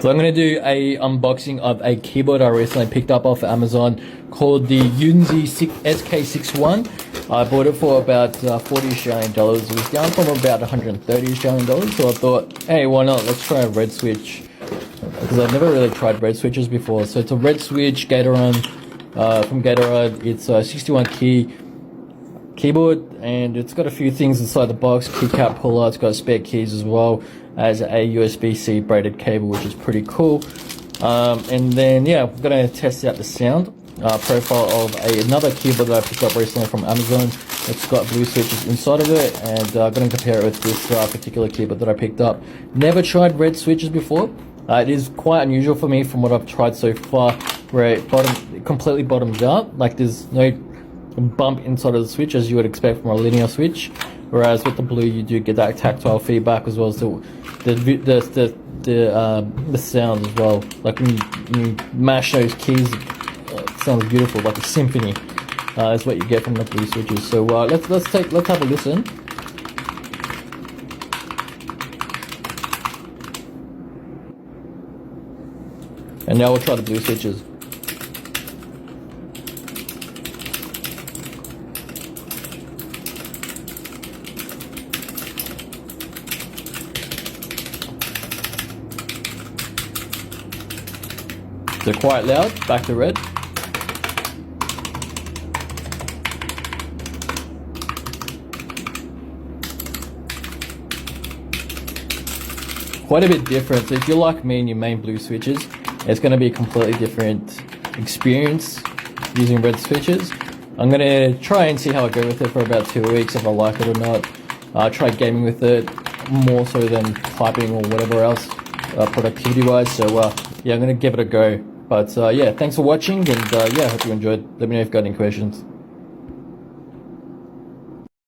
So I'm going to do a unboxing of a keyboard I recently picked up off Amazon called the YUNZI SK61. I bought it for about 40 Australian dollars. It was down from about 130 Australian dollars. So I thought, hey, why not? Let's try a red switch. Because I've never really tried red switches before. So it's a red switch Gateron from Gateron. It's a 61 key keyboard, and it's got a few things inside the box. Keycap puller, it's got spare keys as well as a USB-C braided cable, which is pretty cool. And then yeah, we're going to test out the sound profile of another keyboard that I picked up recently from Amazon. It's got blue switches inside of it, and I'm going to compare it with this particular keyboard that I picked up. Never tried red switches before. It is quite unusual for me from what I've tried so far, where it completely bottoms out, like there's no bump inside of the switch as you would expect from a linear switch, whereas with the blue you do get that tactile feedback as well as the sound as well. Like when you mash those keys, it sounds beautiful, like a symphony. Is what you get from the blue switches. So let's have a listen. And now we'll try the blue switches. So quite loud, back to red. Quite a bit different. So if you're like me and you main blue switches, it's going to be a completely different experience using red switches. I'm going to try and see how I go with it for about 2 weeks, if I like it or not. I'll try gaming with it more so than typing or whatever else productivity wise. So yeah, I'm going to give it a go. But yeah, thanks for watching, and yeah, I hope you enjoyed. Let me know if you've got any questions.